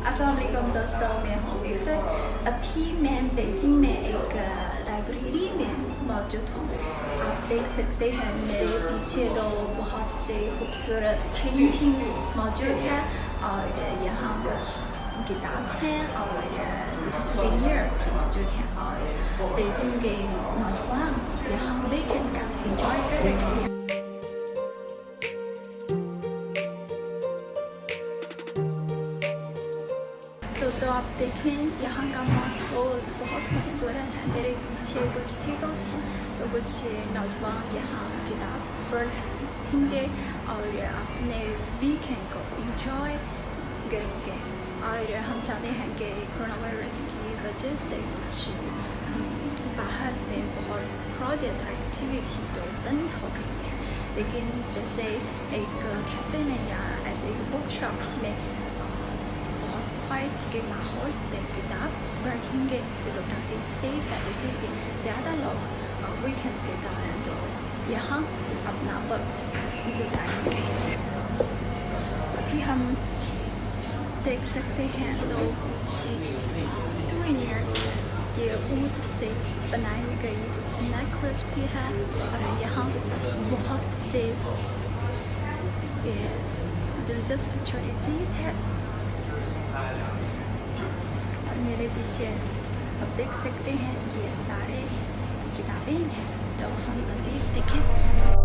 अस्सलाम वालेकुम दोस्तों, मैं हूँ इफ़त। अभी मैं बेजिंग में एक लाइब्रेरी में मौजूद हूँ। आप देख सकते हैं मेरे पीछे तो बहुत से खूबसूरत पेंटिंग्स मौजूद है और यहाँ कुछ किताब हैं और कुछ सूवेनिर भी मौजूद हैं। और बेजिंग के नौजवान यहाँ वीकेंड का इंजॉय कर रहे हैं। दोस्तों आप देखें यहाँ का माहौल बहुत खूबसूरत है। मेरे पीछे कुछ टेबल्स हैं तो कुछ नौजवान यहाँ किताब पढ़ेंगे और अपने वीकेंड को इंजॉय करेंगे। और हम चाहते हैं कि कोरोना वायरस की वजह से कुछ बाहर में बहुत क्राउडेड एक्टिविटी तो बंद हो गई है, लेकिन जैसे एक कैफ़े में या ऐसे एक बुक शॉप में के माहौल में किताब पढ़ेंगे तो काफ़ी सेफ है, इसीलिए ज़्यादा लोग वीकेंड के दौरान तो यहाँ अपना वक्त गुजारेंगे। अभी हम देख सकते हैं तो कुछ सूवेनिर्स ये ऊँट से बनाई गई कुछ नेकलेस भी है और यहाँ बहुत से दिलचस्प छोटी चीज़ है। और मेरे पीछे आप देख सकते हैं ये सारे किताबें हैं, तो हम मज़ीद देखें।